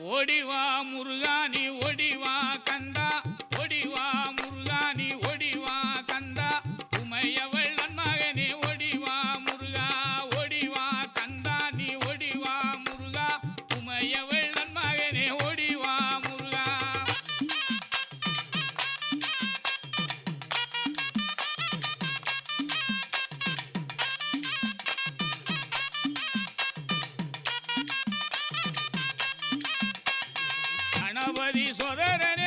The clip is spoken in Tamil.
ஓடிவா முருகானி ஓடிவா கந்தா ஓடிவா முருகானி ஓடிவா கந்தா உமையவள் நன்மகனே ஓடிவா முருகா ஓடிவா கந்தா நீ ஓடிவா முருகா உமையவள் நன்மகனே ஓடிவா முருகா கணபதி சோதரன்